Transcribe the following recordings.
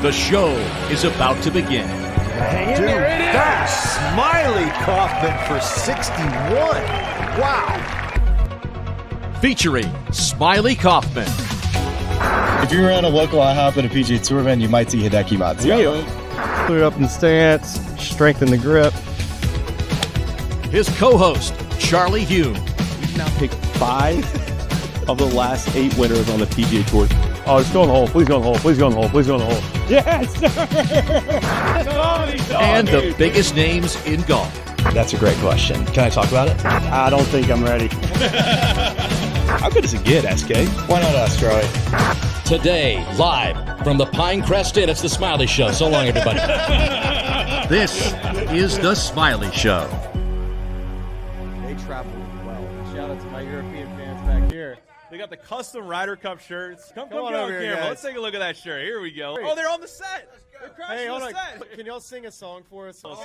The show is about to begin. Hang in there, it is! That's Smylie Kaufman for 61. Wow. Featuring Smylie Kaufman. If you're at a local IHOP at a PGA Tour event, you might see Hideki Matsuyama. Put it up in the stance, strengthen the grip. His co-host, Charlie Hume. We've now picked 5 of the last 8 winners on the PGA Tour. Oh, just go in the hole. Please go in the hole. Please go in the hole. Please go in the hole. Yes, sir! And the biggest names in golf. That's a great question. Can I talk about it? I don't think I'm ready. How good does it get, SK? Why not us, Troy? Today, live from the Pinecrest Inn, it's the Smylie Show. So long, everybody. This is the Smylie Show. They travel well. Shout out to my European fans back here. They got the custom Ryder Cup shirts. Come on get over here, camera. guys. Let's take a look at that shirt. Here we go. Oh, they're on the set. They're crashing Hey, hold the on. set. Can y'all sing a song for us? Tommy,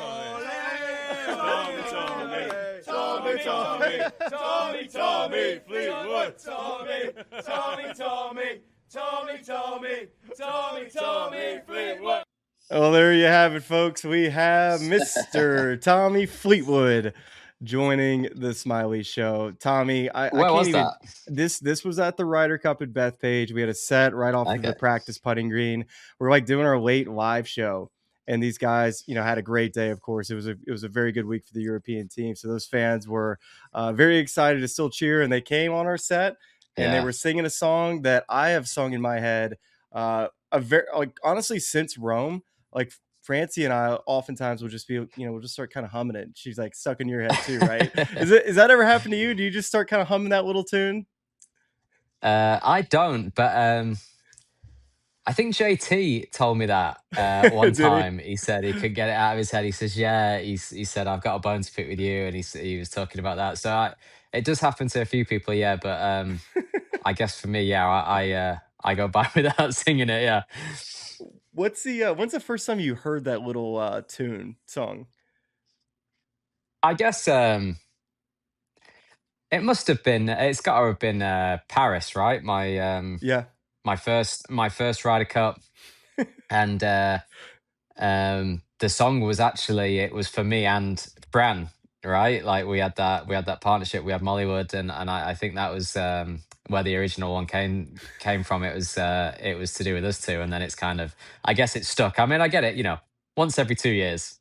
Fleetwood. Tommy, Fleetwood. Well, there you have it, folks. We have Mr. Tommy Fleetwood joining the Smylie Show. Tommy, I Where can't was even. that? This was at the Ryder Cup at Bethpage. We had a set right off of the Okay. practice putting green. We're like doing our late live show, and these guys, had a great day. Of course, it was a very good week for the European team. So those fans were very excited to still cheer, and they came on our set and they Yeah. were singing a song that I have sung in my head. Honestly, since Rome, like Francie and I oftentimes will just be, we'll just start kind of humming it. She's like stuck in your head too, right? Is that ever happened to you? Do you just start kind of humming that little tune? I don't, but I think JT told me that one Did he? time. He said he could get it out of his head. He says, "Yeah." He said, "I've got a bone to pick with you," and he was talking about that. So it does happen to a few people, yeah. But I guess for me, yeah, I go by without singing it, yeah. When's the first time you heard that little song? I guess it must have been. It's got to have been Paris, right? Yeah. My first Ryder Cup, and the song was actually, it was for me and Bran, right? Like we had that partnership. We had Mollywood, and I think that was where the original one came from. It was to do with us two, and then it's kind of, I guess it's stuck. I mean, I get it, once every 2 years.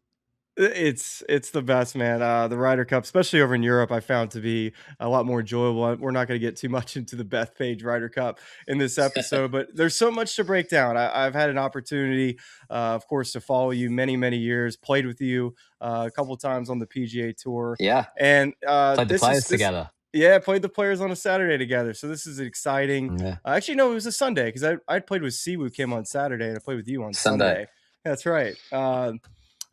It's the best, man. The Ryder Cup, especially over in Europe, I found to be a lot more enjoyable. We're not going to get too much into the Bethpage Ryder Cup in this episode, but there's so much to break down. I've had an opportunity, of course, to follow you many, many years. Played with you a couple of times on the PGA Tour. Yeah, and played the players together. Yeah, played the players on a Saturday together. So this is exciting. Yeah. Actually, no, it was a Sunday because I played with Siwoo Kim on Saturday and I played with you on Sunday. Sunday. That's right.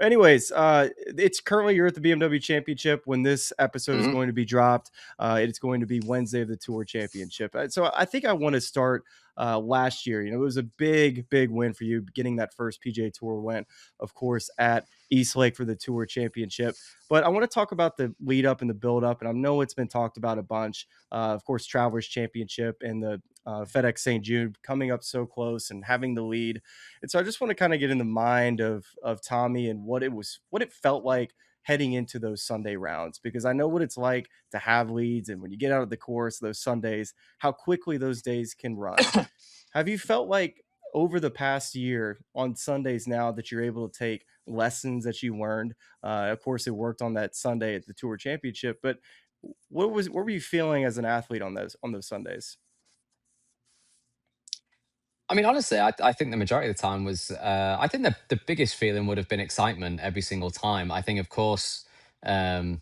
Anyways, it's currently, you're at the BMW Championship when this episode is going to be dropped. It's going to be Wednesday of the Tour Championship. So I think I want to start last year. It was a big, big win for you, getting that first PGA Tour win, of course, at East Lake for the Tour Championship. But I want to talk about the lead up and the build up, and I know it's been talked about a bunch. Of course, Travelers Championship and the FedEx St. Jude coming up so close and having the lead. And so I just want to kind of get in the mind of Tommy and what it felt like heading into those Sunday rounds, because I know what it's like to have leads. And when you get out of the course, those Sundays, how quickly those days can run. Have you felt like over the past year on Sundays now that you're able to take lessons that you learned? Of course, it worked on that Sunday at the Tour Championship, but what were you feeling as an athlete on those Sundays? I mean, honestly, I think the majority of the time was, I think the biggest feeling would have been excitement every single time. I think, of course, there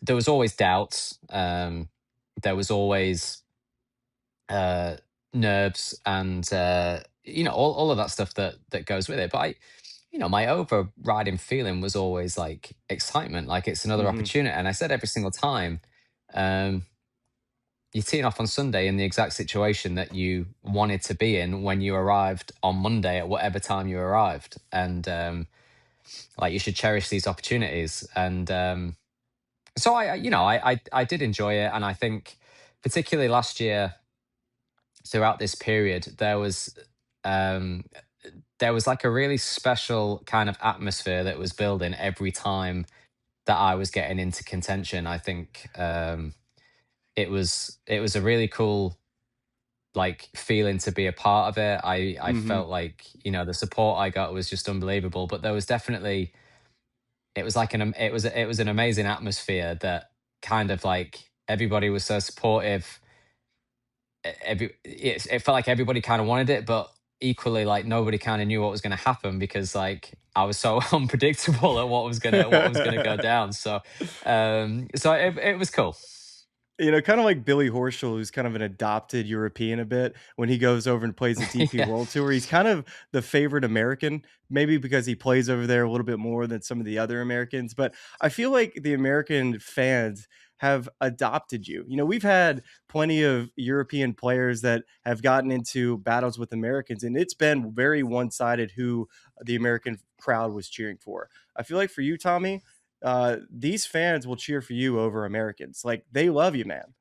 was always doubts. There was always nerves and, all of that stuff that goes with it. But my overriding feeling was always like excitement, like it's another opportunity. And I said every single time, you're teeing off on Sunday in the exact situation that you wanted to be in when you arrived on Monday at whatever time you arrived. And you should cherish these opportunities. And so I did enjoy it. And I think particularly last year, throughout this period, there was um, there was like a really special kind of atmosphere that was building every time that I was getting into contention. I think it was a really cool like feeling to be a part of it. I Hmm. felt like, the support I got was just unbelievable. But there was definitely, it was like it was an amazing atmosphere that kind of like everybody was so supportive. It felt like everybody kind of wanted it, but equally like nobody kind of knew what was going to happen because like I was so unpredictable at what was gonna go down. So it was cool. Kind of like Billy Horschel, who's kind of an adopted European a bit. When he goes over and plays the DP Yeah. World Tour, he's kind of the favorite American, maybe because he plays over there a little bit more than some of the other Americans. But I feel like the American fans have adopted you. We've had plenty of European players that have gotten into battles with Americans, and it's been very one-sided who the American crowd was cheering for. I feel like for you, Tommy, these fans will cheer for you over Americans. Like they love you, man.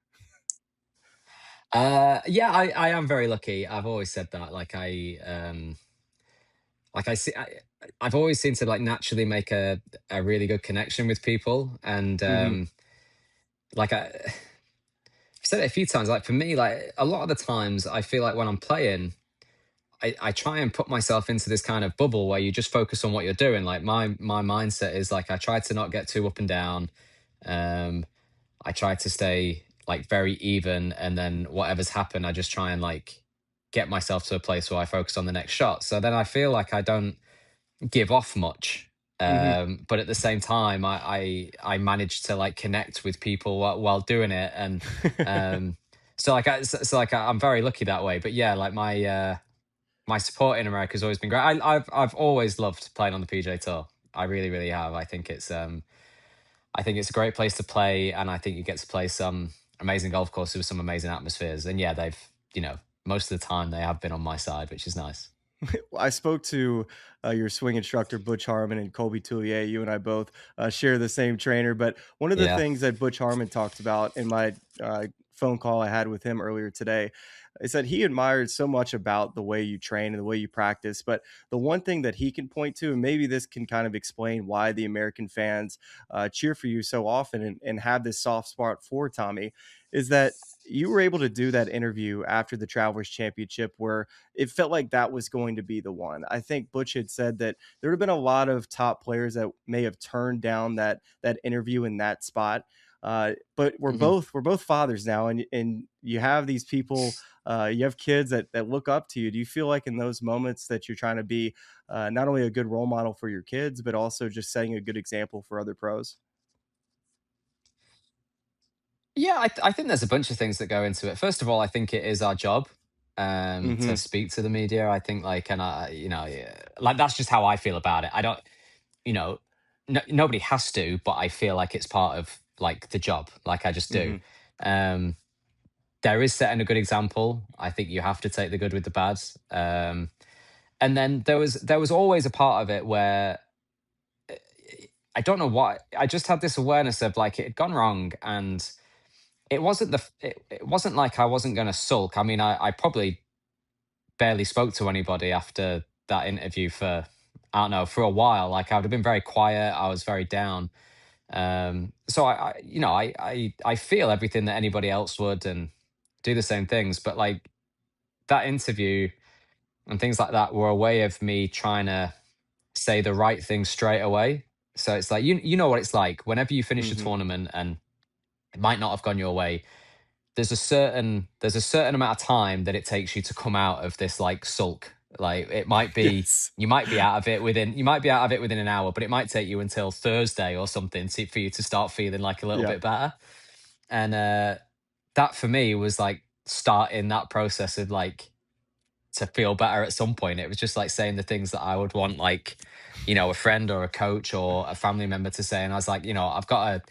Yeah, I am very lucky. I've always said that. Like I see, I've always seemed to like naturally make a really good connection with people, and Hmm. like I've said it a few times. Like for me, like a lot of the times, I feel like when I'm playing, I try and put myself into this kind of bubble where you just focus on what you're doing. Like my mindset is like I try to not get too up and down. Um, I try to stay like very even, and then whatever's happened, I just try and like get myself to a place where I focus on the next shot. So then I feel like I don't give off much. Hmm. But at the same time, I manage to like connect with people while doing it, and um, I'm very lucky that way. But yeah, like my support in America has always been great. I've always loved playing on the PJ Tour. I really really have. I think it's a great place to play, and I think you get to play some amazing golf courses with some amazing atmospheres. And yeah, they've most of the time they have been on my side, which is nice. I spoke to your swing instructor, Butch Harmon, and Colby Toulier. You and I both share the same trainer. But one of the Yeah. things that Butch Harmon talked about in my phone call I had with him earlier today is that he admired so much about the way you train and the way you practice. But the one thing that he can point to, and maybe this can kind of explain why the American fans cheer for you so often and have this soft spot for Tommy, is that you were able to do that interview after the Travelers Championship where it felt like that was going to be the one. I think Butch had said that there would have been a lot of top players that may have turned down that interview in that spot. But Mhm. we're both fathers now, and you have these people, you have kids that look up to you. Do you feel like in those moments that you're trying to be not only a good role model for your kids, but also just setting a good example for other pros? Yeah, I think there's a bunch of things that go into it. First of all, I think it is our job to Hmm. speak to the media. I think like, and yeah, like that's just how I feel about it. I don't, you know, nobody has to, but I feel like it's part of like the job. Like I just do. Hmm. Um, there is setting a good example. I think you have to take the good with the bad. And then there was always a part of it where I don't know why. I just had this awareness of like it had gone wrong, and it wasn't like I wasn't going to sulk. I mean, I probably barely spoke to anybody after that interview for I don't know for a while. Like I would have been very quiet. I was very down. So I feel everything that anybody else would and do the same things. But like that interview and things like that were a way of me trying to say the right thing straight away. So it's like you know what it's like whenever you finish a Hmm. tournament and it might not have gone your way. There's a certain amount of time that it takes you to come out of this like sulk. Like it might be Yes. you might be out of it within an hour, but it might take you until Thursday or something for you to start feeling like a little Yeah. bit better. And that for me was like starting that process of like to feel better at some point. It was just like saying the things that I would want, like, a friend or a coach or a family member to say. And I was like, I've got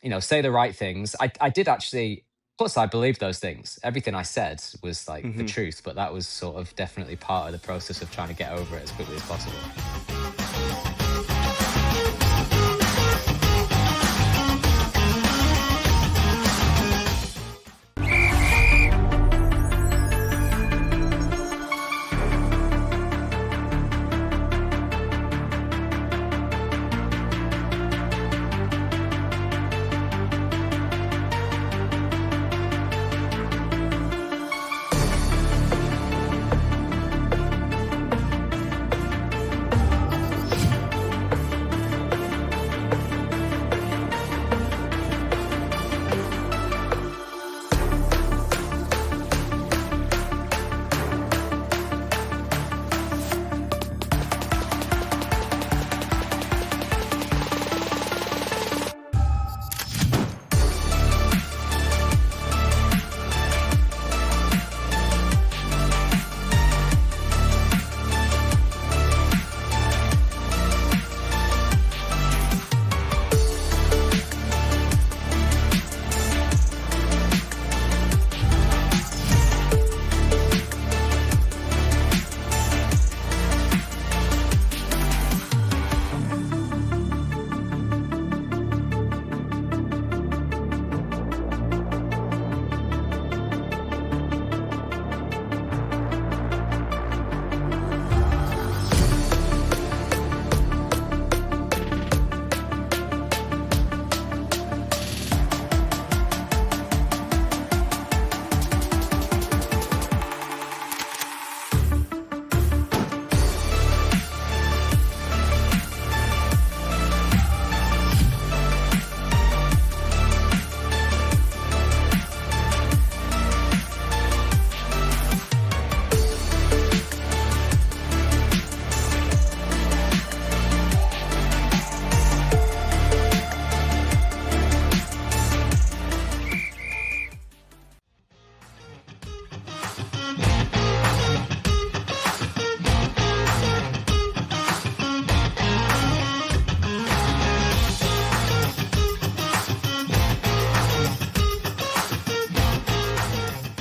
to, say the right things. I did actually, plus I believed those things. Everything I said was like the Hmm. truth, but that was sort of definitely part of the process of trying to get over it as quickly as possible.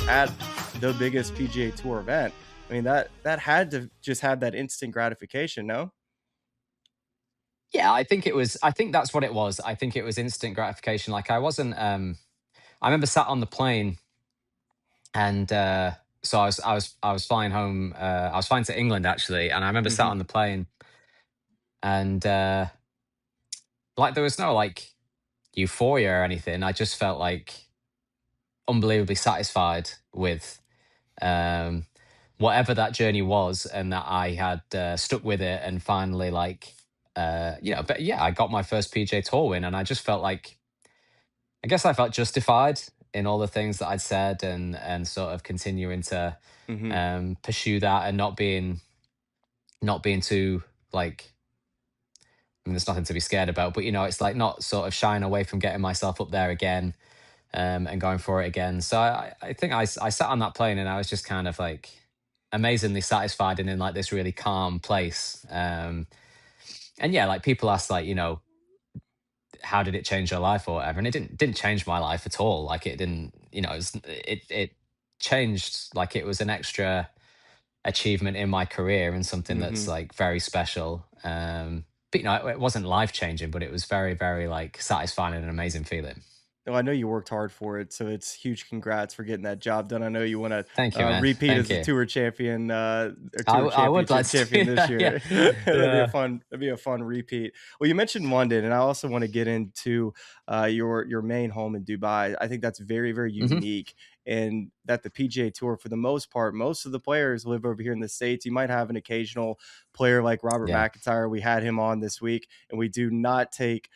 at the biggest PGA Tour event. I mean, that had to just have that instant gratification, no? Yeah, I think that's what it was. I think it was instant gratification. Like I wasn't I remember sat on the plane and so I was flying home I was flying to England actually, and I remember sat Mhm. on the plane and like there was no like euphoria or anything. I just felt like unbelievably satisfied with um whatever that journey was, and that I had stuck with it and finally like but yeah, I got my first PJ Tour win, and I just felt like I guess I felt justified in all the things that I'd said, and sort of continuing to Mhm. pursue that, and not being too like I mean there's nothing to be scared about, but it's like not sort of shying away from getting myself up there again, and going for it again. So I think I sat on that plane and I was just kind of like amazingly satisfied and in like this really calm place. And yeah, like people ask like, how did it change your life or whatever? And it didn't change my life at all. Like it didn't, it changed like it was an extra achievement in my career and something that's Mhm. like very special. But it wasn't life changing, but it was very, very like satisfying and an amazing feeling. Oh, I know you worked hard for it, so it's huge congrats for getting that job done. I know you wanna, Thank you, man. repeat Thank as a you. tour champion, or tour I would like championship to do champion this that. Yeah. year. Yeah. That'd be a fun repeat. Well, you mentioned London, and I also wanna get into, your main home in Dubai. I think that's very, very Hmm. unique, and that the PGA Tour, for the most part, most of the players live over here in the States. You might have an occasional player like Robert Yeah. McIntyre. We had him on this week, and we do not take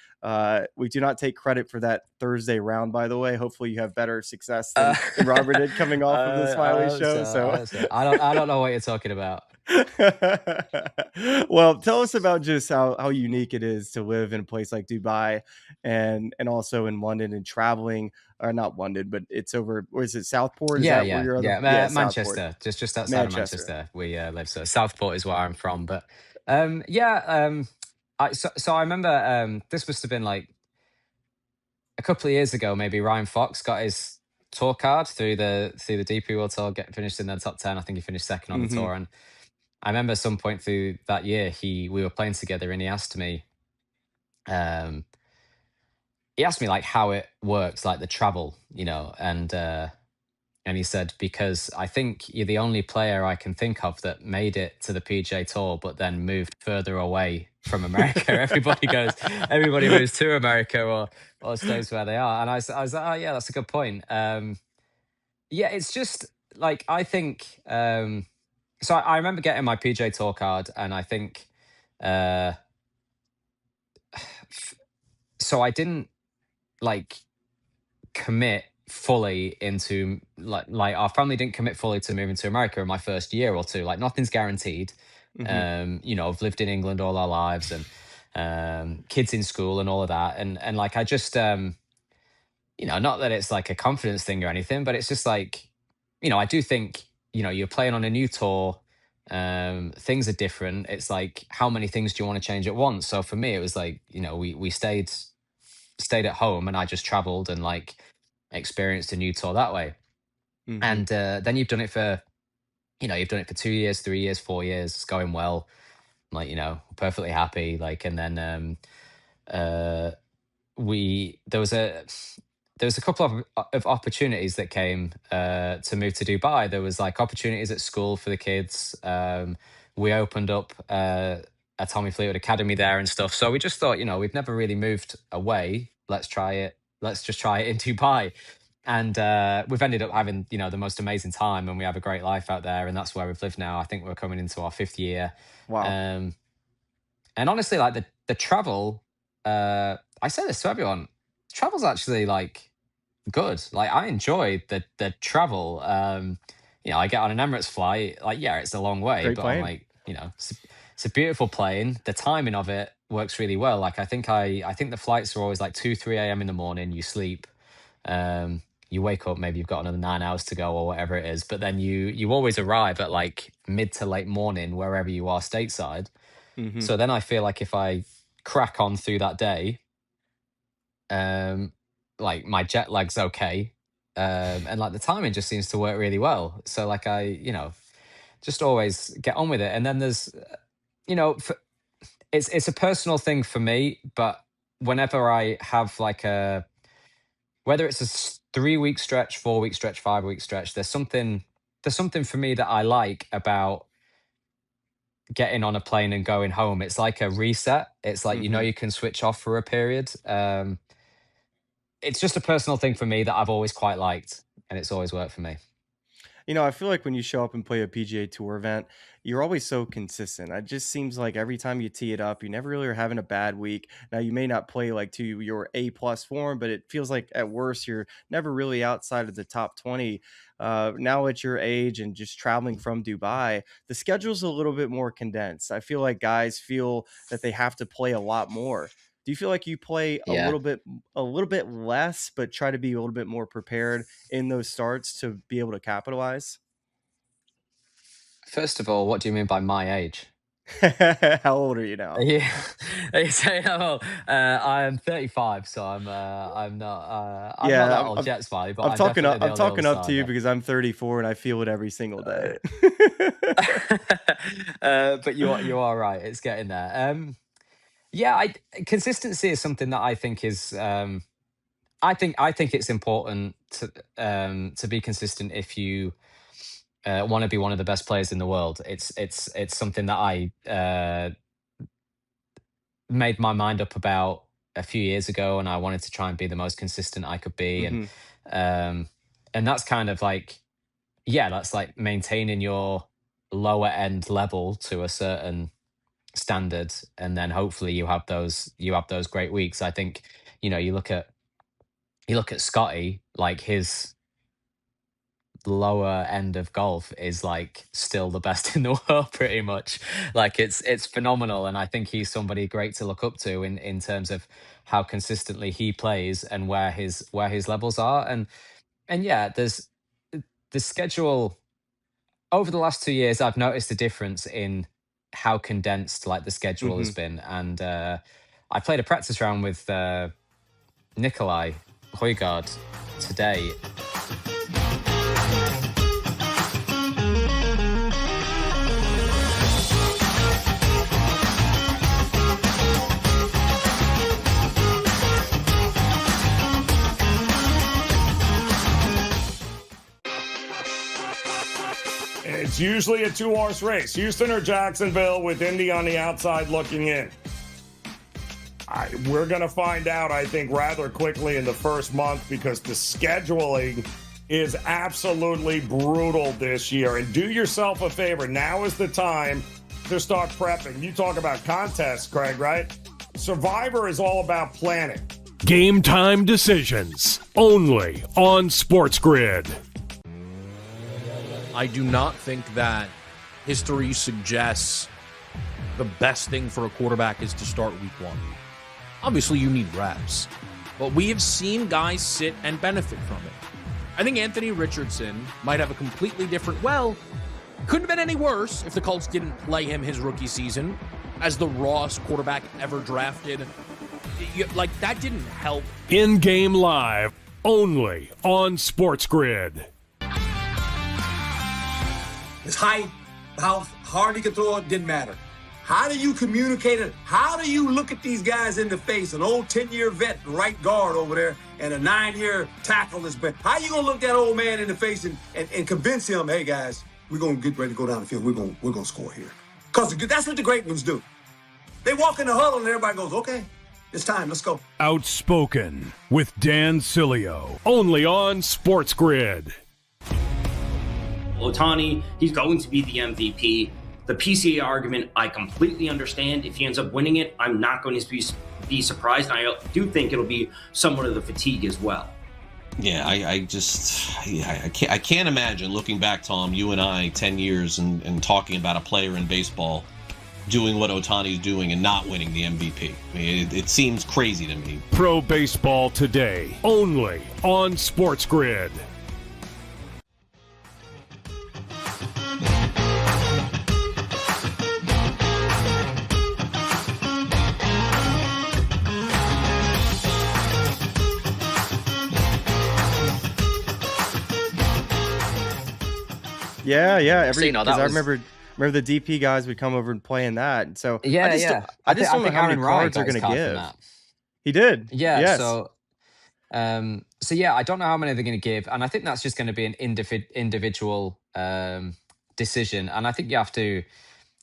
credit for that Thursday round, by the way. Hopefully you have better success Uh, than Robert did coming off of the I Smiley hope so. show. I So hope so. I don't know what you're talking about. well, tell us about just how unique it is to live in a place like Dubai, and also in London, and traveling, or not London, but it's over, where is it, Southport? Is Yeah, that where yeah, your other, yeah. yeah, Southport, Manchester, just outside of Manchester. Manchester, we live. So Southport is where I'm from. But yeah, so I remember this must have been like a couple of years ago. Maybe Ryan Fox got his tour card through the DP World Tour, get finished in the top 10. I think he finished second on the Hmm. tour, and I remember some point through that year we were playing together, and um, he asked me like how it works, like the travel, and he said, because I think you're the only player I can think of that made it to the PJ Tour, but then moved further away from America. Everybody moves to America or stays where they are. And I was like, oh yeah, that's a good point. Yeah, it's just like I think. So I remember getting my PJ Tour card, and I think. Uh, so I didn't like commit fully into like our family didn't commit fully to moving to America in my first year or two. Like nothing's guaranteed. Hmm. I've lived in England all our lives, and kids in school and all of that. And like I just not that it's like a confidence thing or anything, but it's just like, I do think, you're playing on a new tour. Things are different. It's like how many things do you want to change at once? So for me, it was like, we stayed at home, and I just traveled and like experienced a new tour that way. Hmm. And then you've done it for 2 years, 3 years, 4 years. It's going well. I'm like, perfectly happy. Like, and then uh, we there was a couple of opportunities that came to move to Dubai. There was like opportunities at school for the kids. We opened up a Tommy Fleetwood Academy there and stuff. So we just thought, we've never really moved away. Let's try it. Let's just try it in Dubai. And we've ended up having, the most amazing time, and we have a great life out there. And that's where we've lived now. I think we're coming into our 5th year. Wow. Um, and honestly, like the travel, I say this to everyone, travel's actually like good. Like I enjoy the travel. I get on an Emirates flight. Like, yeah, it's a long way, Great but I'm plan. like, it's a beautiful plane. The timing of it works really well. Like I think the flights are always like 2, 3 a.m. in the morning. You sleep. You wake up, maybe you've got another 9 hours to go or whatever it is, but then you always arrive at like mid to late morning wherever you are stateside. Hmm. So then I feel like if I crack on through that day, like my jet lag's okay. and like the timing just seems to work really well. So like just always get on with it. And then there's, it's a personal thing for me, but whenever I have like whether it's a 3-week stretch, 4-week stretch, 5-week stretch, there's something for me that I like about getting on a plane and going home. It's like a reset. It's like, you can switch off for a period. It's just a personal thing for me that I've always quite liked, and it's always worked for me. I feel like when you show up and play a PGA Tour event, you're always so consistent. It just seems like every time you tee it up, you never really are having a bad week. Now, you may not play like to your A+ form, but it feels like at worst, you're never really outside of the top 20. Now at your age and just traveling from Dubai, the schedule's a little bit more condensed. I feel like guys feel that they have to play a lot more. Do you feel like you play a little bit less, but try to be a little bit more prepared in those starts to be able to capitalize? First of all, what do you mean by my age? How old are you now? Yeah, I'm 35, so I'm not not that old yet, Smiley. But I'm talking definitely I'm on the talking older up to you side. because I'm 34 and I feel it every single day. But you are right. It's getting there. Yeah, consistency is something that I think is. I think it's important to be consistent if you want to be one of the best players in the world. It's something that I made my mind up about a few years ago, and I wanted to try and be the most consistent I could be, and that's kind of like, that's like maintaining your lower end level to a certain standard, and then hopefully you have those great weeks. I think you look at Scotty, like his lower end of golf is like still the best in the world pretty much. Like it's phenomenal, and I think he's somebody great to look up to in terms of how consistently he plays and where his levels are. And yeah, there's the schedule over the last 2 years. I've noticed a difference in how condensed like the schedule has been, and I played a practice round with Nikolai Højgaard today. It's usually a 2-horse race. Houston or Jacksonville, with Indy on the outside looking in. We're going to find out, I think, rather quickly in the first month, because the scheduling is absolutely brutal this year. And do yourself a favor. Now is the time to start prepping. You talk about contests, Craig, right? Survivor is all about planning. Game time decisions, only on SportsGrid. I do not think that history suggests the best thing for a quarterback is to start week 1. Obviously, you need reps, but we have seen guys sit and benefit from it. I think Anthony Richardson might have a completely different, couldn't have been any worse if the Colts didn't play him his rookie season as the rawest quarterback ever drafted. Like, that didn't help. In-game live, only on SportsGrid. His height, how hard he could throw it, didn't matter. How do you communicate it? How do you look at these guys in the face? An old 10-year vet, right guard over there, and a 9-year tackle that's been. How you gonna look that old man in the face and convince him, hey guys, we're gonna get ready to go down the field. We're gonna score here. Because that's what the great ones do. They walk in the huddle and everybody goes, okay, it's time, let's go. Outspoken with Dan Cilio, only on SportsGrid. Ohtani, he's going to be the MVP. The PCA argument, I completely understand. If he ends up winning it, I'm not going to be surprised. I do think it'll be somewhat of the fatigue as well. Yeah, I can't imagine looking back, Tom, you and I, 10 years and talking about a player in baseball doing what Ohtani's doing and not winning the MVP. I mean, it seems crazy to me. Pro Baseball Today, only on SportsGrid. Yeah. So, you know, Because that I was remember the DP guys would come over and play in that. So yeah, yeah. I just I don't know think how many Aaron Wright cards are got his going to card from give. that. He did. Yeah, Yes. so yeah, I don't know how many they're going to give, and I think that's just going to be an individual decision. And I think you have to,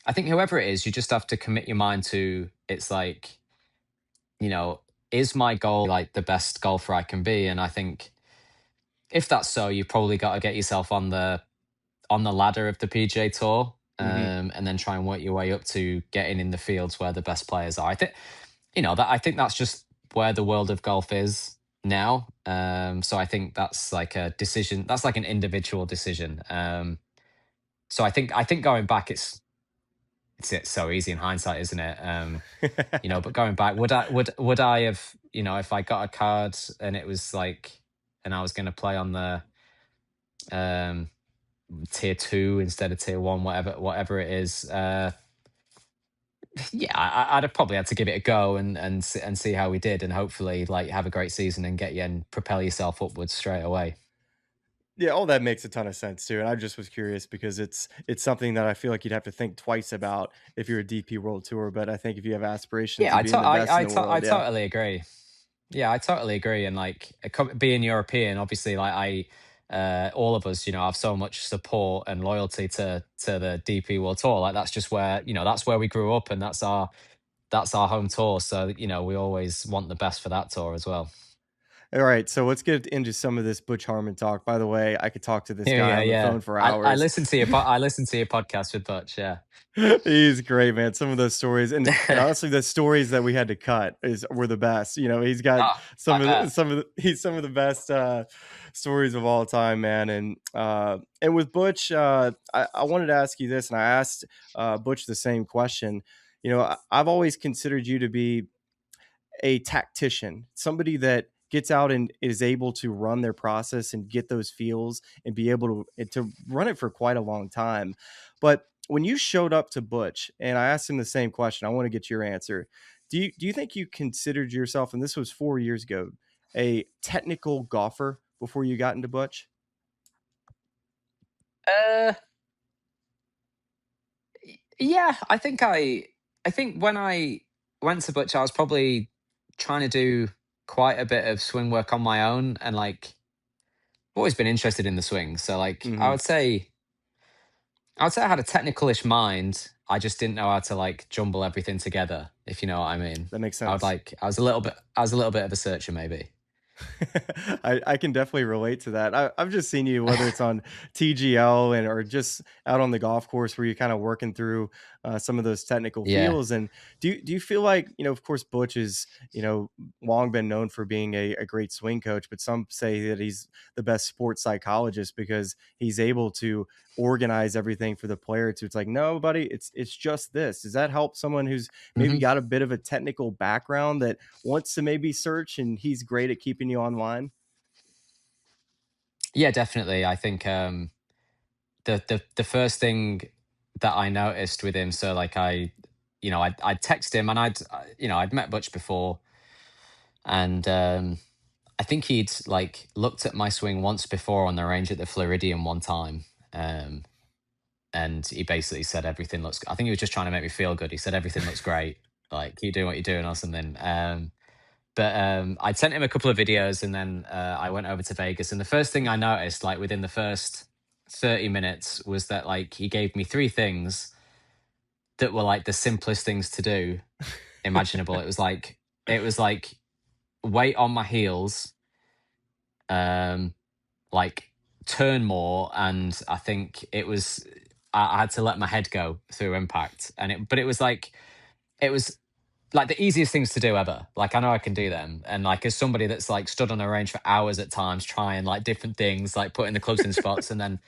I think whoever it is, you just have to commit your mind to. It's like, you know, is my goal like the best golfer I can be? And I think if that's so, you've probably got to get yourself on the ladder of the PGA Tour, and then try and work your way up to getting in the fields where the best players are. I think, you know, that I think that's just where the world of golf is now. So I think that's like a decision. That's like an individual decision. So I think going back, it's so easy in hindsight, isn't it? You know, but going back, would I have, you know, if I got a card and it was like, and I was going to play on the tier 2 instead of tier 1, whatever it is. Yeah, I'd have probably had to give it a go and see how we did, and hopefully like have a great season and get you and propel yourself upwards straight away. Yeah, all that makes a ton of sense too. And I just was curious because it's something that I feel like you'd have to think twice about if you're a DP World Tour. But I think if you have aspirations Yeah, of being the best in the world, I totally agree. Yeah, I totally agree. And like being European, obviously, like all of us, you know, have so much support and loyalty to the DP World Tour. Like that's just where, you know, that's where we grew up, and that's our home tour. So, you know, we always want the best for that tour as well. All right, so let's get into some of this Butch Harmon talk. By the way, I could talk to this guy on the phone for hours. I listen to your podcast with Butch. Yeah, he's great, man. Some of those stories, and honestly, the stories that we had to cut were the best. You know, he's got some of the best stories of all time, man. And with Butch, I wanted to ask you this, and I asked Butch the same question. You know, I've always considered you to be a tactician, somebody that gets out and is able to run their process and get those feels and be able to run it for quite a long time. But when you showed up to Butch, and I asked him the same question, I want to get your answer. Do you think you considered yourself, and this was 4 years ago, a technical golfer before you got into Butch? Yeah, I think when I went to Butch, I was probably trying to do quite a bit of swing work on my own, and like I've always been interested in the swing. So like I would say I had a technical-ish mind. I just didn't know how to like jumble everything together, if you know what I mean. That makes sense. I was a little bit of a searcher maybe. I can definitely relate to that. I've just seen you, whether it's on TGL or just out on the golf course, where you're kind of working through some of those technical feels. And do you feel like, you know, of course, Butch is, you know, long been known for being a great swing coach, but some say that he's the best sports psychologist because he's able to organize everything for the player to, it's like, no, buddy, it's just this. Does that help someone who's maybe got a bit of a technical background that wants to maybe search, and he's great at keeping you online? Yeah, definitely. I think the first thing that I noticed with him, so like I'd text him, and I'd met Butch before, and I think he'd like looked at my swing once before on the range at the Floridian one time. And he basically said everything looks. I think he was just trying to make me feel good. He said everything looks great. Like keep doing what you're doing or something. But I'd sent him a couple of videos, and then I went over to Vegas. And the first thing I noticed, like within the first 30 minutes, was that like he gave me 3 things that were like the simplest things to do imaginable. It was like weight on my heels, like turn more, and I think it was I had to let my head go through impact, and it was like the easiest things to do ever. Like I know I can do them, and like as somebody that's like stood on a range for hours at times trying like different things, like putting the clubs in spots, and then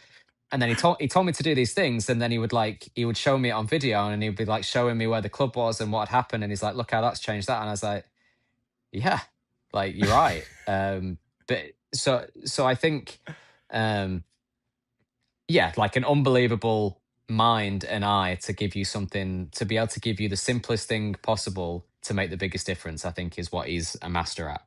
he told me to do these things, and then he would show me it on video, and he'd be like showing me where the club was and what had happened, and he's like, look how that's changed that, and I was like, yeah, like you're right. But so I think yeah, like an unbelievable mind and eye to give you something, to be able to give you the simplest thing possible to make the biggest difference, I think is what he's a master at.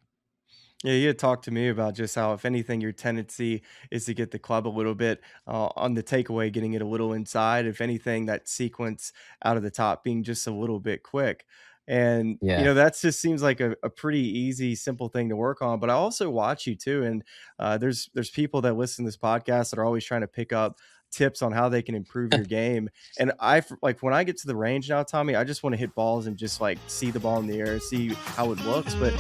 Yeah, you had talked to me about just how, if anything, your tendency is to get the club a little bit on the takeaway, getting it a little inside. If anything, that sequence out of the top being just a little bit quick. And, Yeah. that just seems like a pretty easy, simple thing to work on. But I also watch you too. And there's people that listen to this podcast that are always trying to pick up tips on how they can improve your game. And like when I get to the range now, Tommy, I just want to hit balls and just like see the ball in the air, see how it looks. But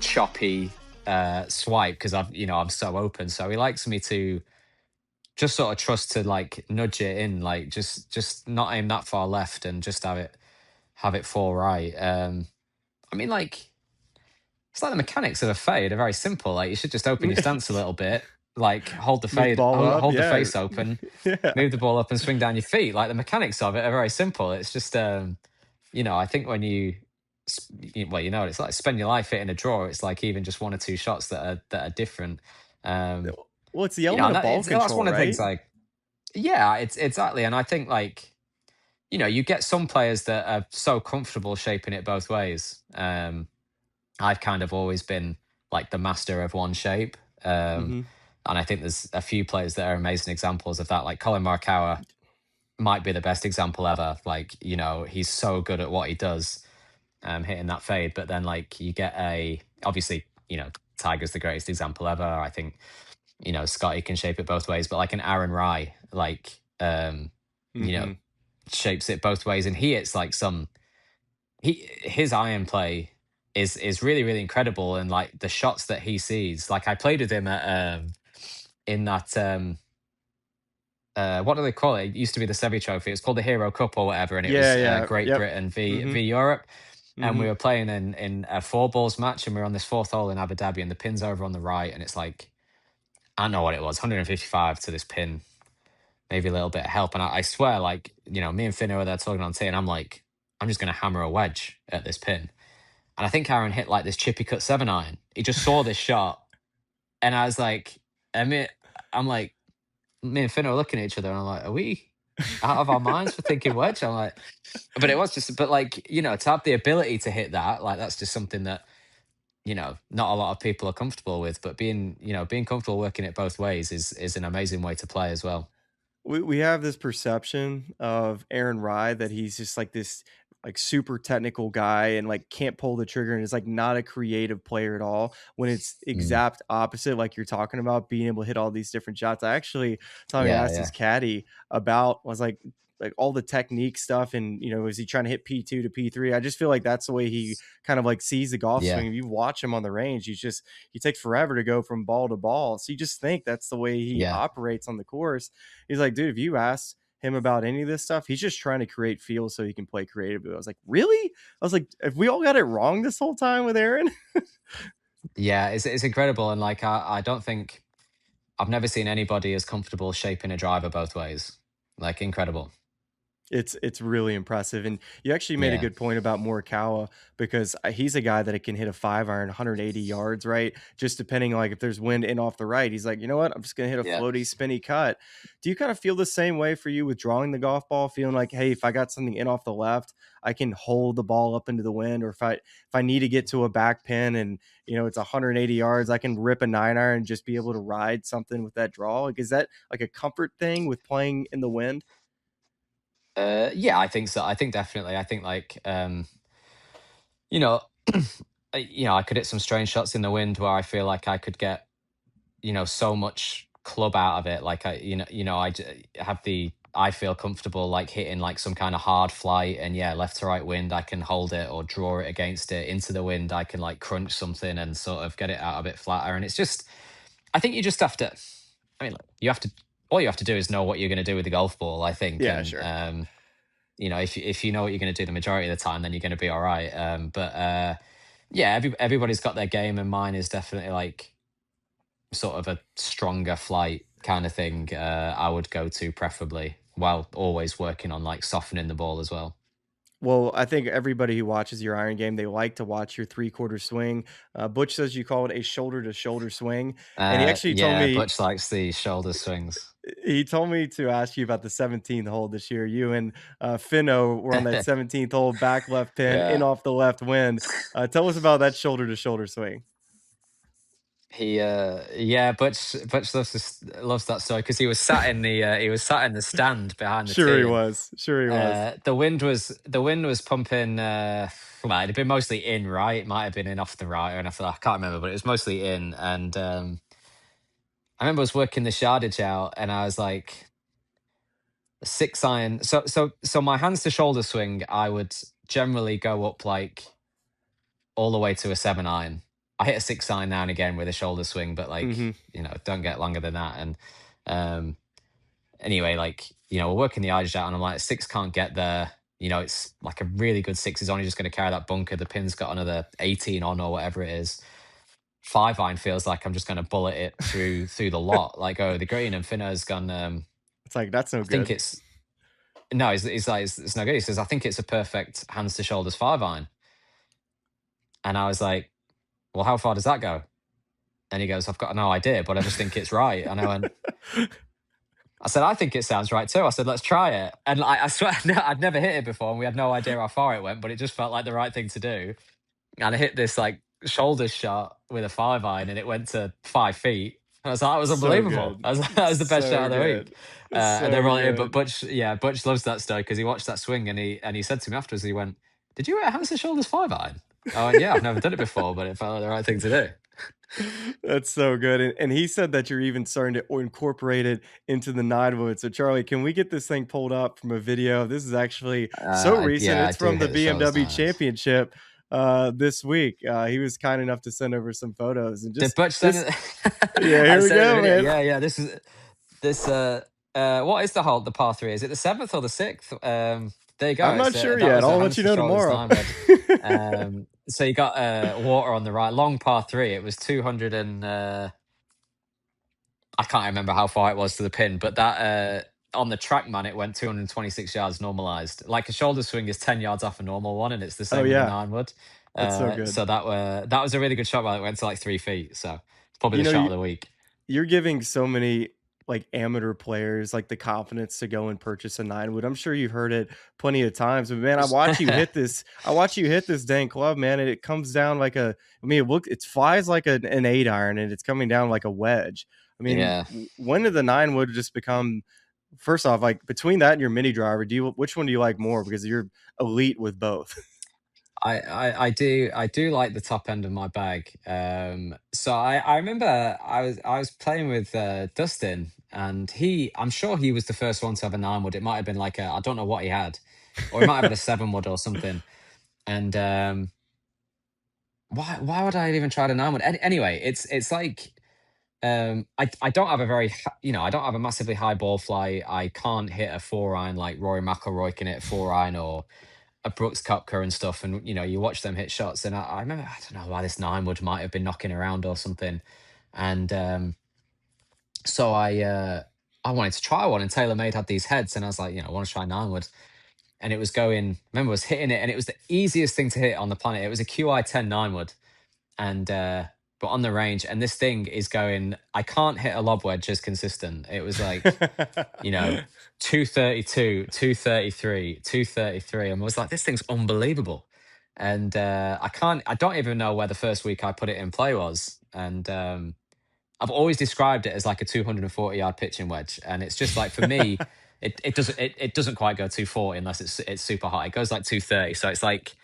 choppy swipe because I'm so open. So he likes me to just sort of trust to like nudge it in, like just not aim that far left and just have it fall right. I mean, like it's like the mechanics of a fade are very simple. Like you should just open your stance a little bit, like hold the move the fade, ball up. hold the Yeah. face open, Yeah. move the ball up and swing down your feet. Like the mechanics of it are very simple. It's just I think when it's like spend your life hitting a draw. It's like even just one or two shots that are different. Well, it's the element of ball control, that's one of the right? things. Like, yeah, it's exactly. And I think like you get some players that are so comfortable shaping it both ways. I've kind of always been like the master of one shape. Mhm. And I think there's a few players that are amazing examples of that. Like Colin Morikawa might be the best example ever. Like, he's so good at what he does, hitting that fade. But then like you get obviously, Tiger's the greatest example ever. I think, Scotty can shape it both ways, but like an Aaron Rai, like, Mhm. shapes it both ways. And he hits like his iron play is really, really incredible. And like the shots that he sees, like I played with him at in that what do they call it? It used to be the Seve Trophy. It's called the Hero Cup or whatever, and it was Great Yep. Britain v Mhm. Europe. And we Mhm. were playing in a four balls match, and we were on this fourth hole in Abu Dhabi, and the pin's over on the right, and it's like I don't know what it was, 155 to this pin, maybe a little bit of help. And I swear, like, me and Finno were there talking on tee, and I'm like, I'm just going to hammer a wedge at this pin. And I think Aaron hit like this chippy cut 7-iron. He just saw this shot. And I was like, I'm like, me and Finno are looking at each other, and I'm like, are we out of our minds for thinking wedge? I'm like, but it was just, but like, to have the ability to hit that, like, that's just something that not a lot of people are comfortable with. But being comfortable working it both ways is an amazing way to play as well. We have this perception of Aaron Rye that he's just like this like super technical guy and like can't pull the trigger and is like not a creative player at all, when it's Mm. exact opposite, like you're talking about being able to hit all these different shots. I actually Tommy Yeah, asked yeah, his caddy about was like all the technique stuff, and is he trying to hit P2 to P3? I just feel like that's the way he kind of like sees the golf yeah, swing. If you watch him on the range, he takes forever to go from ball to ball. So you just think that's the way he yeah. operates on the course. He's like, dude, if you ask him about any of this stuff, he's just trying to create feel so he can play creatively. I was like, really? I was like, have we all got it wrong this whole time with Aaron? Yeah, it's incredible, and like I don't think I've never seen anybody as comfortable shaping a driver both ways. Like incredible. It's really impressive, and you actually made a Yeah, good point about Morikawa, because he's a guy that can hit a 5 iron 180 yards, right? Just depending, like if there's wind in off the right, he's like, you know what, I'm just gonna hit a yeah. floaty, spinny cut. Do you kind of feel the same way for you with drawing the golf ball, feeling like, hey, if I got something in off the left, I can hold the ball up into the wind, or if I need to get to a back pin and it's 180 yards, I can rip a 9 iron and just be able to ride something with that draw? Like, is that like a comfort thing with playing in the wind? Yeah, I think so. I think definitely. I think like you know, I could hit some strange shots in the wind where I feel like I could get so much club out of it. Like I feel comfortable like hitting like some kind of hard flight, and yeah, left to right wind, I can hold it or draw it against it. Into the wind, I can like crunch something and sort of get it out a bit flatter. And it's just, I think you just have to. I mean, you have to. All you have to do is know what you're going to do with the golf ball, I think, Yeah, and sure. if you know what you're going to do the majority of the time, then you're going to be all right. But yeah, everybody's got their game, and mine is definitely like sort of a stronger flight kind of thing. I would go to preferably, while always working on like softening the ball as well. Well, I think everybody who watches your iron game, they like to watch your three-quarter swing. Butch says you call it a shoulder-to-shoulder swing, and he actually told Yeah, me Butch likes the shoulder swings. to ask you about the 17th hole this year. You and Finno were on that 17th hole, back left pin, in Yeah. off the left wind. Tell us about that shoulder-to-shoulder swing. Yeah, Butch loves that story because he was sat in the stand behind the Sure he tee, and was. Sure he was. the wind was pumping. Well, it had been mostly in, right? It might have been in off the right or in off the, I can't remember, but it was mostly in. And I remember I was working the yardage out, and I was like, 6 iron. So my hands to shoulder swing, I would generally go up like all the way to a 7 iron. I hit a 6 iron now and again with a shoulder swing, but like, Mm-hmm. don't get longer than that. And um, anyway, like, we're working the yardage out, and I'm like, six can't get there. It's like a really good six is only just going to carry that bunker. The pin's got another 18 on or whatever it is. 5 iron feels like I'm just going to bullet it through the lot, like the green. And Finno's gone. It's like, that's no I think good. it's no. He's like, it's no good. He says, I think it's a perfect hands to shoulders 5 iron. And I was like, well, how far does that go? And he goes, I've got no idea, but I just think it's right. And I said, I think it sounds right too. I said, let's try it. And I swear, I'd never hit it before, and we had no idea how far it went, but it just felt like the right thing to do. And I hit this like shoulder shot with a 5 iron, and it went to 5 feet. And I was like, that was So unbelievable. good. That was the best So shot of the good. week. So And then good. but Butch loves that story because he watched that swing, and he said to me afterwards, he went, did you hit a hands to shoulders 5 iron? I went, yeah, I've never done it before, but it felt like the right thing to do. That's so good. And he said that you're even starting to incorporate it into the 9 wood. So, Charlie, can we get this thing pulled up from a video? This is actually so recent. Yeah, I It's do from the hit the shoulders BMW 9 irons. Championship this week. He was kind enough to send over some photos. And Did just Butch send this. it? Yeah, I here we sent him go, a video. man. Yeah. This what is the hole? The par three? Is it the 7th or the 6th? There you go. I'm not sure That yet. was a I'll let hands you to know shoulders tomorrow. 9 wood. So you got water on the right, long par three. It was 200 and I can't remember how far it was to the pin, but that on the track, man, it went 226 yards normalized. Like a shoulder swing is 10 yards off a normal one, and it's the Oh, same with a yeah. 9 wood. That's so good. So that was a really good shot, while it went to like 3 feet. So it's probably You the know, shot you, of the week. you're giving so many like amateur players like the confidence to go and purchase a 9-wood. I'm sure you've heard it plenty of times, but man, I watch you hit this dang club, man, and it comes down like it flies like an 8-iron, and it's coming down like a wedge. I mean, when did the 9-wood just become, first off, like between that and your mini driver, which one do you like more? Because you're elite with both. I do like the top end of my bag. So I remember I was playing with Dustin, and I'm sure he was the first one to have a 9-wood. It might have been like I don't know what he had, or he might have had a 7-wood or something. And why would I even try the 9-wood? Anyway, it's like I don't have I don't have a massively high ball flight. I can't hit a 4-iron like Rory McIlroy can hit a 4-iron, or a Brooks Koepka and stuff, and you watch them hit shots, and I remember, I don't know why this 9-wood might have been knocking around or something, and so I wanted to try one, and TaylorMade had these heads, and I was like, I want to try 9-wood, and it was going. I remember I was hitting it, and it was the easiest thing to hit on the planet. It was a QI 10 9-wood, and but on the range, and this thing is going. I can't hit a lob wedge as consistent. It was like 232, 233, 233, and I was like, this thing's unbelievable. And I don't even know where the first week I put it in play was. And I've always described it as like a 240-yard pitching wedge, and it's just like, for me, it doesn't quite go 240 unless it's super high. It goes like 230, so it's like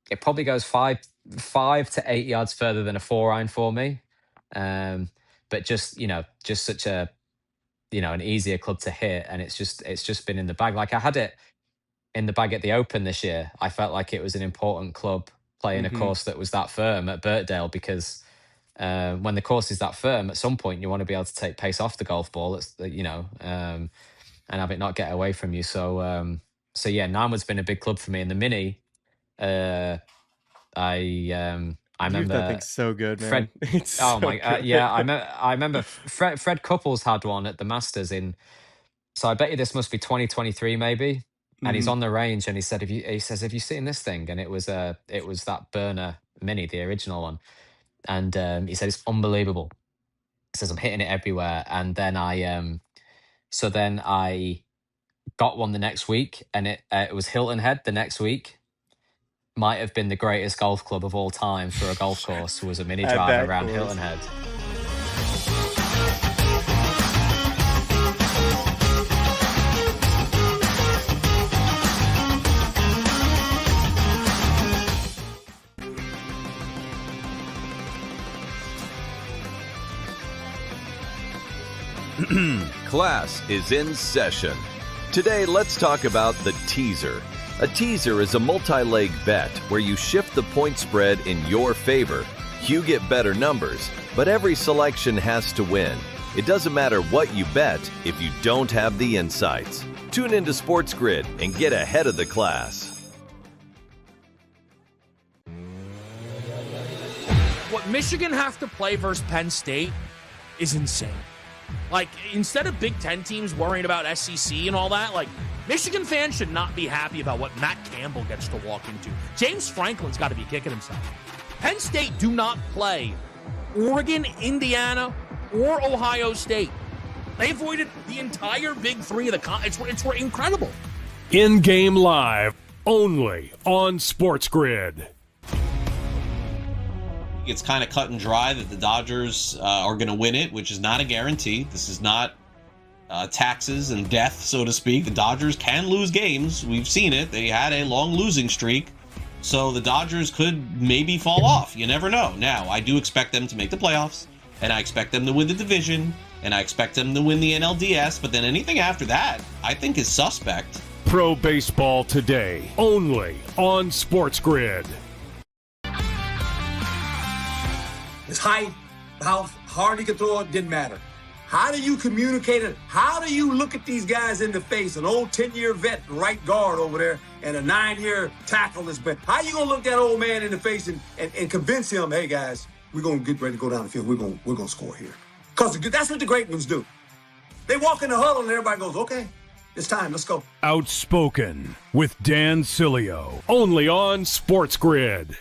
it probably goes 5 to 8 yards further than a 4-iron for me. But just such a an easier club to hit, and it's just been in the bag. Like, I had it in the bag at the Open this year. I felt like it was an important club playing a course that was that firm at Birkdale, because when the course is that firm, at some point you want to be able to take pace off the golf ball, and have it not get away from you. So yeah, 9-wood's been a big club for me. In the mini, I remember that thing's so good, man. Fred, it's so my good. yeah, I remember Fred Couples had one at the Masters so I bet you this must be 2023 maybe, and he's on the range, and he said, have you seen this thing? And it was that burner mini, the original one, and he said it's unbelievable. He says I'm hitting it everywhere, and then I got one the next week, and it was Hilton Head the next week. Might have been the greatest golf club of all time for a golf course, was a mini drive around Hilton Head. Class is in session. Today, let's talk about the teaser. A teaser is a multi-leg bet where you shift the point spread in your favor. You get better numbers, but every selection has to win. It doesn't matter what you bet if you don't have the insights. Tune into SportsGrid and get ahead of the class. What Michigan has to play versus Penn State is insane. Like, instead of Big Ten teams worrying about SEC and all that, like, Michigan fans should not be happy about what Matt Campbell gets to walk into. James Franklin's got to be kicking himself. Penn State do not play Oregon, Indiana, or Ohio State. They avoided the entire Big Three of the conference. It's incredible. In-game live, only on SportsGrid. It's kind of cut and dry that the Dodgers are going to win it, which is not a guarantee. This is not taxes and death, so to speak. The Dodgers can lose games. We've seen it. They had a long losing streak. So the Dodgers could maybe fall off. You never know. Now, I do expect them to make the playoffs, and I expect them to win the division, and I expect them to win the NLDS. But then anything after that, I think is suspect. Pro Baseball Today, only on SportsGrid. His height, how hard he could throw it, didn't matter. How do you communicate it? How do you look at these guys in the face? An old 10-year vet, right guard over there, and a 9-year tackle that's been. How you gonna look that old man in the face and convince him, hey guys, we're gonna get ready to go down the field. We're gonna score here. Because that's what the great ones do. They walk in the huddle and everybody goes, okay, it's time, let's go. Outspoken with Dan Cilio, only on SportsGrid.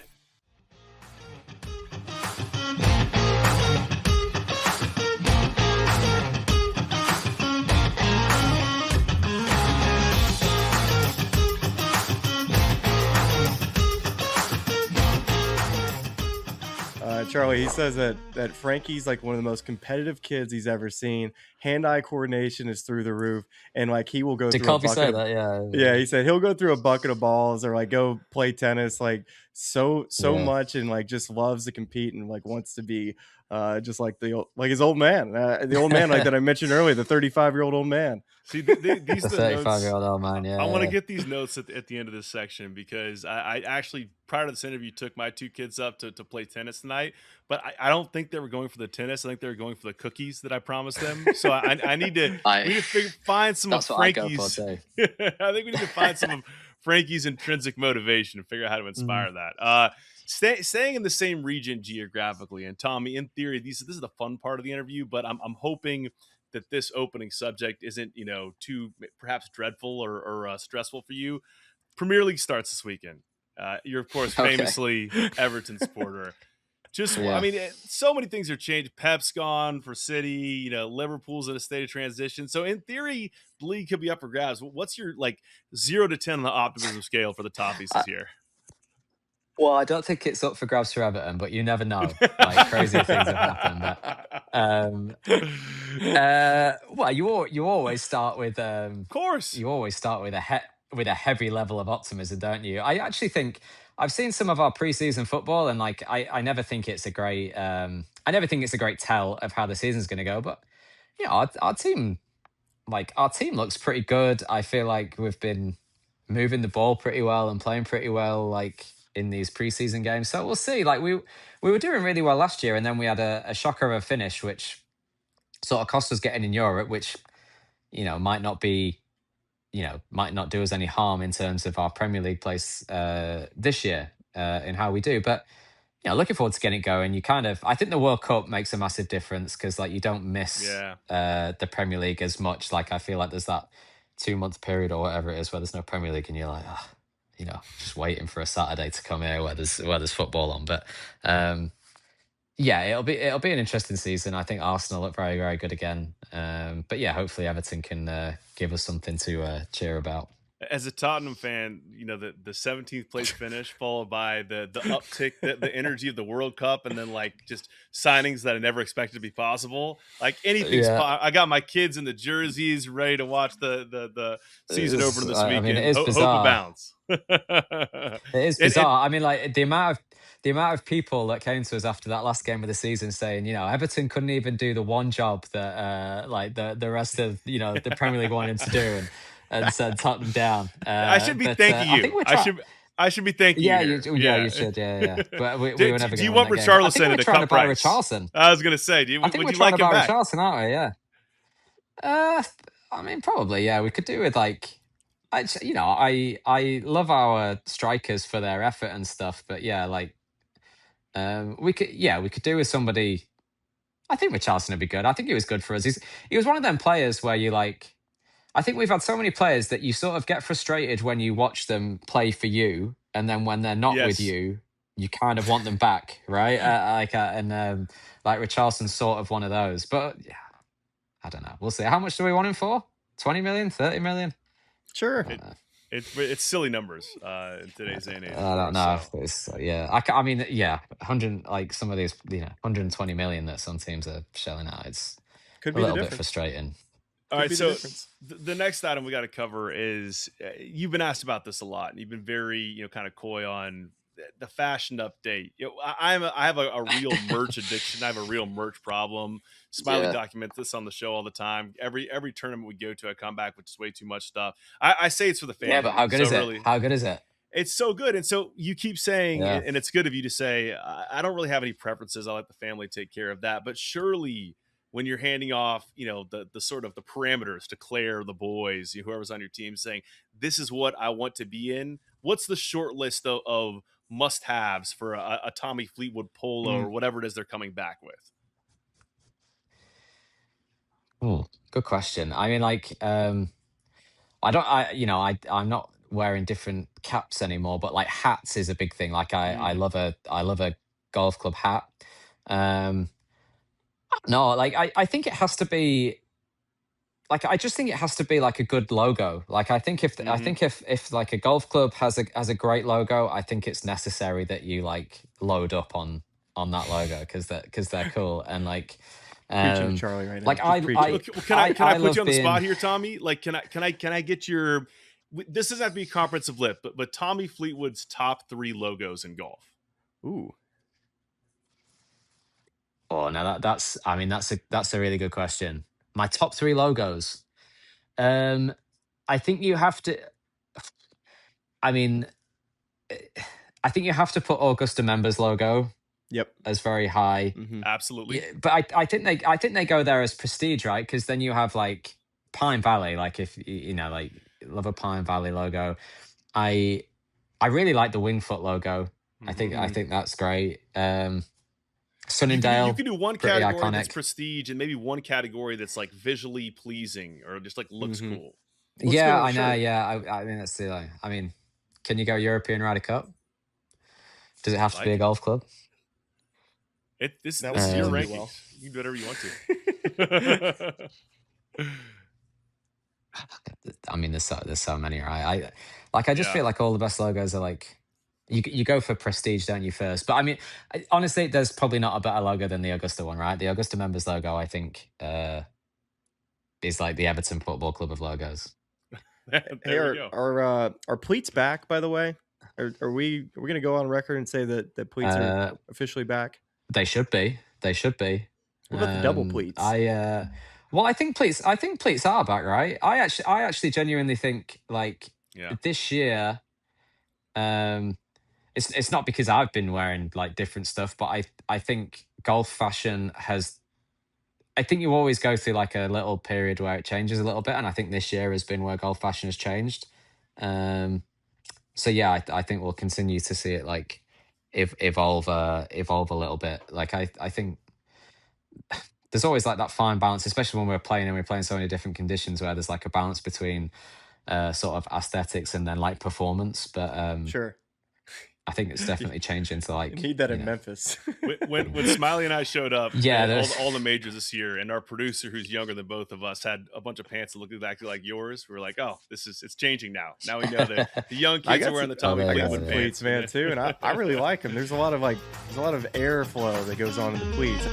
Charlie, he says that Frankie's like one of the most competitive kids he's ever seen. Hand-eye coordination is through the roof, and like he will go Did through a Colby say bucket. that? Yeah, he said he'll go through a bucket of balls or like go play tennis like so Yeah. much, and like just loves to compete and like wants to be just like his old man, the old man like that I mentioned earlier, the 35-year-old old man. See, these The are the notes. 35-year-old old man, yeah. I want to yeah. get these notes at the end of this section because I actually, prior to this interview, took my 2 kids up to play tennis tonight. But I don't think they were going for the tennis. I think they were going for the cookies that I promised them. So I need to find some of Frankie's. I think we need to find some of Frankie's intrinsic motivation and figure out how to inspire that. Staying in the same region geographically, and Tommy, in theory, this is the fun part of the interview, but I'm hoping that this opening subject isn't, too perhaps dreadful or stressful for you. Premier League starts this weekend. You're of course famously Everton supporter. I mean, so many things are changed. Pep's gone for City. Liverpool's in a state of transition. So in theory, the league could be up for grabs. What's your 0 to 10 on the optimism scale for the Toffees this year? Well, I don't think it's up for grabs for Everton, but you never know. Like crazy things have happened. Well, you always start with, of course, you always start with a heavy level of optimism, don't you? I actually think I've seen some of our preseason football, and like I never think it's a great tell of how the season's going to go. But our team looks pretty good. I feel like we've been moving the ball pretty well and playing pretty well, like in these preseason games. So we'll see. Like we were doing really well last year, and then we had a shocker of a finish, which sort of cost us getting in Europe, which might not do us any harm in terms of our Premier League place this year in how we do. But looking forward to getting it going. I think the World Cup makes a massive difference because like you don't miss the Premier League as much. Like I feel like there's that 2-month period or whatever it is where there's no Premier League, and you're like, just waiting for a Saturday to come here where there's football on. But it'll be an interesting season. I think Arsenal look very, very good again. But hopefully Everton can give us something to cheer about. As a Tottenham fan, the 17th place finish followed by the uptick, the energy of the World Cup, and then like just signings that I never expected to be possible. Like anything's I got my kids in the jerseys ready to watch the season opener this weekend. I mean, it is bizarre. Hope abounds. It is bizarre. I mean, like the amount of people that came to us after that last game of the season saying, Everton couldn't even do the one job that like the rest of the Premier League wanted to do, and said Tottenham down. I should be thanking you. I should be thanking you. You should. Yeah. But we were never. Do you want Richarlison at a cup price? Richarlison. I was going to say, would you like him back? Richarlison, aren't we? Yeah. I mean, probably. Yeah, we could do with like. I love our strikers for their effort and stuff, but we could do with somebody. I think Richarlison would be good. I think he was good for us. He was one of them players where you like. I think we've had so many players that you sort of get frustrated when you watch them play for you, and then when they're not with you, you kind of want them back, right? Like Richarlison's sort of one of those. But I don't know. We'll see. How much do we want him for? 20 million? 30 million? Sure. It's silly numbers in today's day and age. I don't know. So. I mean, 100 like some of these, 120 million that some teams are shelling out. It's could be a little bit frustrating. All right, so the next item we got to cover is you've been asked about this a lot, and you've been very kind of coy on the fashion update. I have a real merch addiction. I have a real merch problem. Smylie documents this on the show all the time. Every tournament we go to, I come back with just way too much stuff. I say it's for the fans. Yeah, but how good is it? How good is it? It's so good. And so you keep saying, and it's good of you to say, I don't really have any preferences. I let the family take care of that. But surely when you're handing off, the sort of the parameters to Claire, the boys, whoever's on your team saying, this is what I want to be in. What's the short list of must-haves for a Tommy Fleetwood polo or whatever it is they're coming back with? Good question. I mean, like, I'm not wearing different caps anymore, but like hats is a big thing. Like I love a golf club hat. No, like I think it has to be like I just think it has to be like a good logo. Like I think if like a golf club has a great logo, I think it's necessary that you like load up on on that logo because they're cool and like. Preaching to Charlie right now. Like Can I put you on the spot being... here, Tommy? Like, can I get your? This doesn't have to be a comprehensive list, but Tommy Fleetwood's top 3 logos in golf. Ooh. Oh no, that's a really good question. My top 3 logos. I think you have to. I mean, I think you have to put Augusta Members logo. Yep, as very high. Mm-hmm. Absolutely. Yeah, but I think they go there as prestige, right? Because then you have like Pine Valley. Like if you know, like love a Pine Valley logo. I really like the Wingfoot logo. Mm-hmm. I think that's great. Sunningdale. You can do one category iconic. That's prestige, and maybe one category that's like visually pleasing or just like looks cool. Yeah, I know. Yeah, I mean that's the. I mean, can you go European Ryder Cup? Does it have to be a golf club? This is your rankings. Well. You can do whatever you want to. I mean, there's so many, right? I just feel like all the best logos are like you go for prestige, don't you, first? But I mean, honestly, there's probably not a better logo than the Augusta one, right? The Augusta Members logo, I think, is like the Everton Football Club of logos. Are pleats back? By the way, are we gonna go on record and say that pleats are officially back? They should be. What about the double pleats? Well, I think pleats are back, right? I actually genuinely think like this year, it's not because I've been wearing like different stuff, but I think golf fashion has. I think you always go through like a little period where it changes a little bit, and I think this year has been where golf fashion has changed. So yeah, I think we'll continue to see it like evolve a little bit. Like I think there's always like that fine balance, especially when we're playing so many different conditions where there's like a balance between sort of aesthetics and then like performance. But sure, I think it's definitely changing to like you need that in Memphis. when Smylie and I showed up, all the majors this year, and our producer, who's younger than both of us, had a bunch of pants that looked exactly like yours. We were like, "Oh, it's changing now. Now we know that the young kids are wearing the Tommy Fleetwood pleats, man, too." And I really like them. There's a lot of airflow that goes on in the pleats.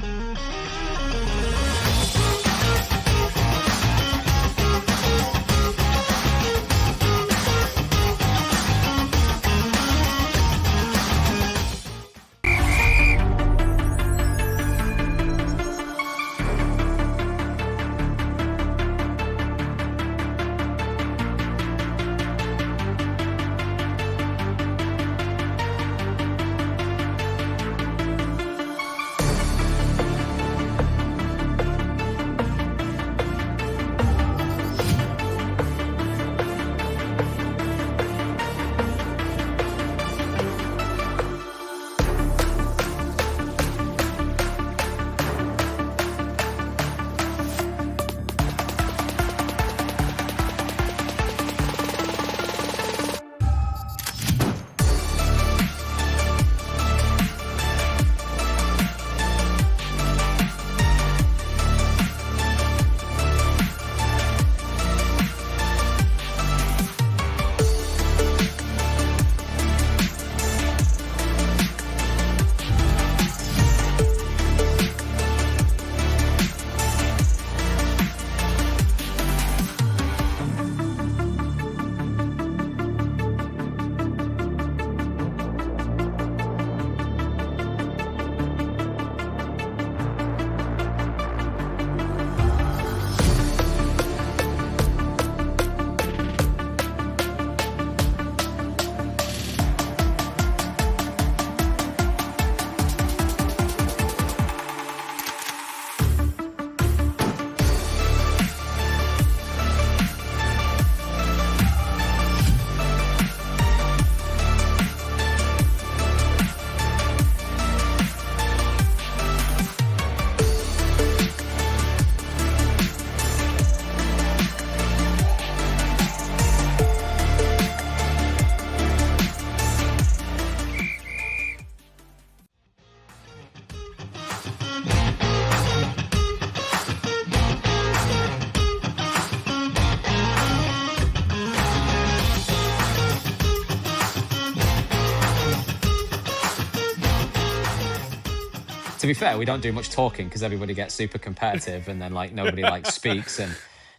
to be fair, we don't do much talking because everybody gets super competitive and then like nobody like speaks, and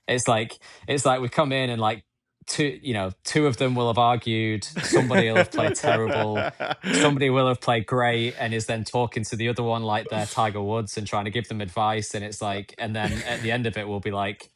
it's like we come in and like two of them will have argued, somebody will have played terrible, somebody will have played great, and is then talking to the other one like they're Tiger Woods and trying to give them advice, and it's like, and then at the end of it we'll be like,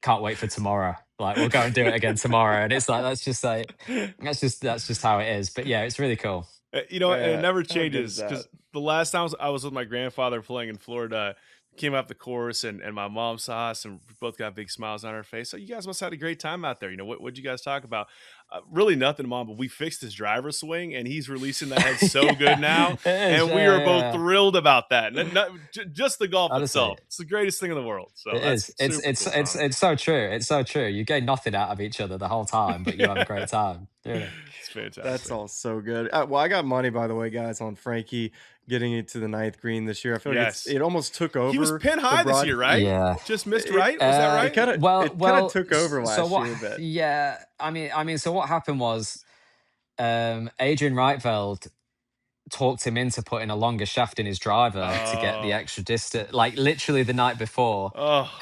can't wait for tomorrow, like we'll go and do it again tomorrow, and it's like that's just how it is. But yeah, it's really cool. And it never changes, because the last time I was with my grandfather playing in Florida, came off the course and my mom saw us and we both got big smiles on our face. So you guys must have had a great time out there. What'd you guys talk about? Really nothing, Mom, but we fixed his driver swing and he's releasing the head so good now. And we are both thrilled about that. Just the golf itself. It's the greatest thing in the world. So it is. It's so true. It's so true. You gain nothing out of each other the whole time, but you have a great time. Yeah. It's fantastic. That's all so good. Well, I got money, by the way, guys, on Frankie getting it to the 9th green this year. I feel like it almost took over. He was pin high this year, right? Yeah. Just missed, right? Was that right? It kind of took over last year a bit. Yeah. I mean, so what happened was Adrian Reitveld talked him into putting a longer shaft in his driver to get the extra distance, like literally the night before.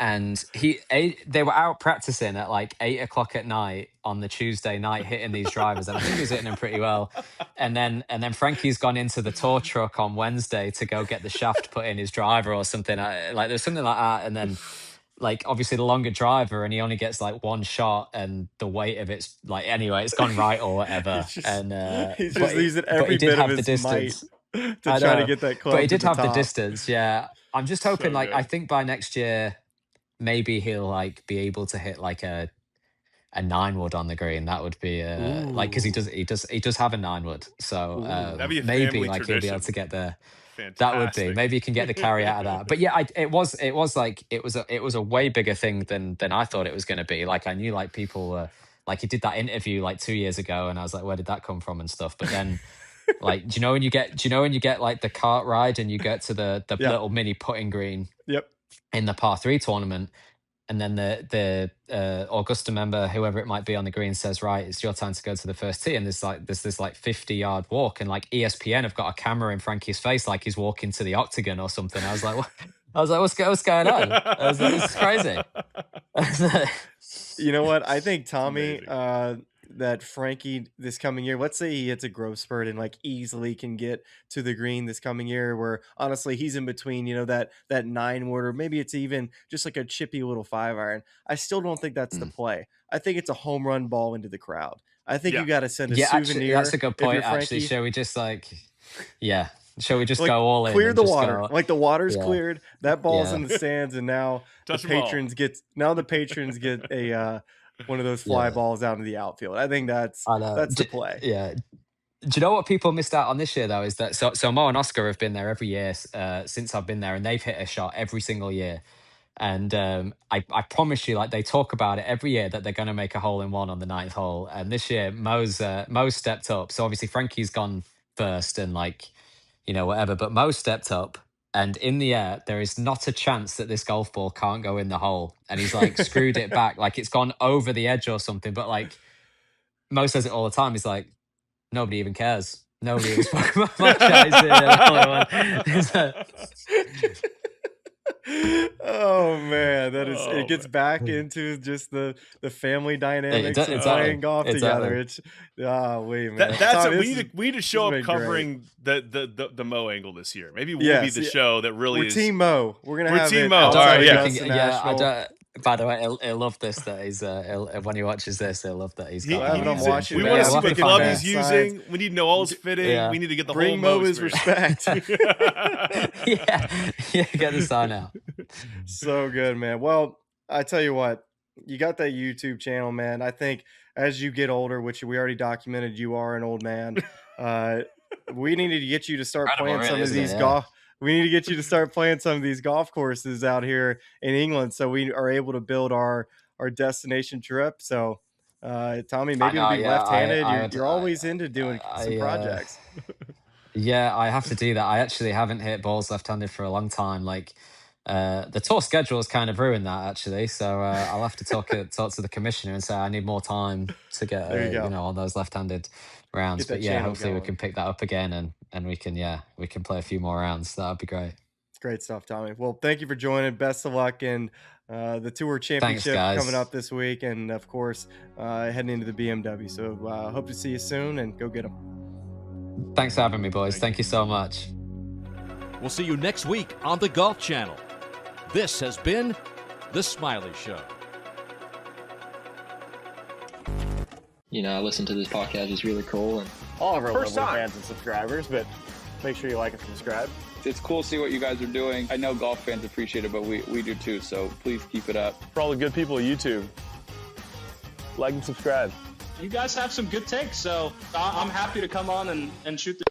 And they were out practicing at like 8 o'clock at night on the Tuesday night, hitting these drivers, and I think he was hitting them pretty well. And then Frankie's gone into the tour truck on Wednesday to go get the shaft put in his driver or something. Like there's something like that, and then like obviously the longer driver, and he only gets like one shot, and the weight of it's like, anyway, it's gone right or whatever. He's just using every bit of his might to try to get that club. But he did have top. the distance. Yeah, I'm just hoping I think by next year maybe he'll like be able to hit like a 9-wood on the green. That would be like, because he does have a 9-wood, so maybe like he'll be able to get there. Fantastic. That would be, maybe you can get the carry out of that. But yeah, it was a way bigger thing than I thought it was going to be. Like I knew like people were like, he did that interview like 2 years ago, and I was like, where did that come from and stuff. But then like, do you know when you get like the cart ride and you get to the little mini putting green in the par 3 tournament, and then the Augusta member, whoever it might be on the green, says, right, it's your time to go to the first tee. And there's this 50-yard walk, and like ESPN have got a camera in Frankie's face like he's walking to the octagon or something. I was like, what's going on? I was like, this is crazy. You know what? I think, Tommy, that Frankie this coming year, let's say he hits a growth spurt and like easily can get to the green this coming year, where honestly he's in between, that 9-wood, or maybe it's even just like a chippy little 5-iron. I still don't think that's the play. I think it's a home run ball into the crowd. I think you got to send a souvenir. Actually, that's a good point. Actually, shall we just shall we just go all in? Clear the water. Like the water's cleared. That ball's in the stands, and now the patrons get a one of those fly balls out in the outfield. I think that's the play. Yeah. Do you know what people missed out on this year though? Is that so Mo and Oscar have been there every year since I've been there, and they've hit a shot every single year. And I promise you, like they talk about it every year that they're going to make a hole in one on the 9th hole. And this year, Mo's stepped up. So obviously Frankie's gone first, and like whatever. But Mo stepped up. And in the air, there is not a chance that this golf ball can't go in the hole. And he's like screwed it back, like it's gone over the edge or something. But like Mo says it all the time. He's like, nobody even cares. Nobody even spoke about my shot. Oh man, it gets back into just the family dynamics of playing golf together. It's man. We need to show up covering the Mo angle this year. Maybe we'll be the show that really is Team Mo. We're Team Mo. All right, by the way, he'll love this. That he's when he watches this, he'll love that he's got. We want to see what club he's using. We need to know all his fitting. Yeah. We need to get the Bring whole Mo his respect. Get the sign out. So good, man. Well, I tell you what, you got that YouTube channel, man. I think as you get older, which we already documented, you are an old man. We needed to get you to start playing some of these golf. We need to get you to start playing some of these golf courses out here in England, so we are able to build our destination trip. So, Tommy, maybe it'll be left-handed. You're always into doing some projects. Yeah, I have to do that. I actually haven't hit balls left-handed for a long time. Like, the tour schedule has kind of ruined that, actually. So I'll have to talk to the commissioner and say I need more time to get on those left-handed rounds. But yeah, hopefully we can pick that up again and we can play a few more rounds. That would be great. Great stuff, Tommy. Well, thank you for joining. Best of luck in the Tour Championship coming up this week, and of course heading into the BMW. So hope to see you soon, and go get them. Thanks for having me, boys. Thank you so much. We'll see you next week on the Golf Channel. This has been The Smylie Show. I listen to this podcast. It's really cool. And all of our local fans and subscribers, but make sure you like and subscribe. It's cool to see what you guys are doing. I know golf fans appreciate it, but we do too, so please keep it up. For all the good people at YouTube, like and subscribe. You guys have some good takes, so I'm happy to come on and shoot the...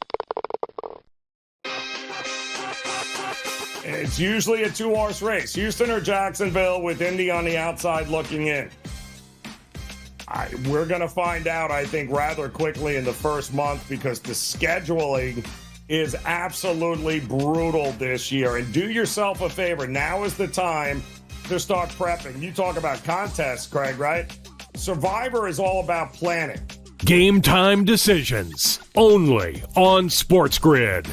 It's usually a 2-horse race, Houston or Jacksonville, with Indy on the outside looking in. We're going to find out, I think, rather quickly in the first month, because the scheduling is absolutely brutal this year. And do yourself a favor. Now is the time to start prepping. You talk about contests, Craig, right? Survivor is all about planning. Game time decisions only on SportsGrid.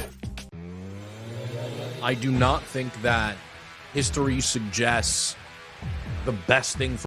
I do not think that history suggests the best thing for